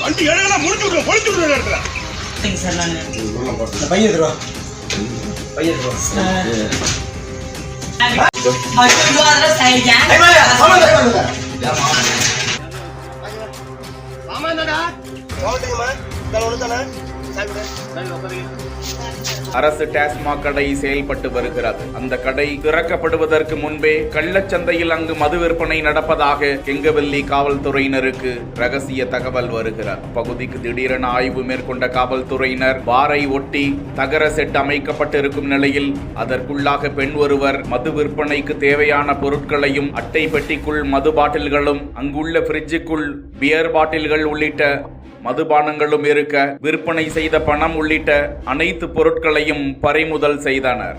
வண்டி இடம் முடிச்சு விட்டுருவோம் பொழிச்சு விட்டுற இடத்துல பையன் அரசு டாஸ்மாக் கடை செயல்பட்டு வருகிறது. அந்த கடை திறக்கப்படுவதற்கு முன்பே கள்ளச்சந்தையில் அங்கு மது விற்பனை நடப்பதாக கெங்கவல்லி காவல்துறையினருக்கு ரகசிய தகவல் வருகிறது. பகுதிக்கு திடீரென ஆய்வு மேற்கொண்ட காவல்துறையினர் பாரை ஒட்டி தகர செட் அமைக்கப்பட்டிருக்கும் நிலையில் அதற்குள்ளாக பெண் ஒருவர் மது விற்பனைக்கு தேவையான பொருட்களையும் அட்டை பெட்டிக்குள் மது பாட்டில்களும் அங்குள்ள பிரிட்ஜுக்குள் பியர் பாட்டில்கள் உள்ளிட்ட மதுபானங்களும் இருக்க விற்பனை செய்த பணம் உள்ளிட்ட அனைத்து பொருட்களையும் பறிமுதல் செய்தனர்.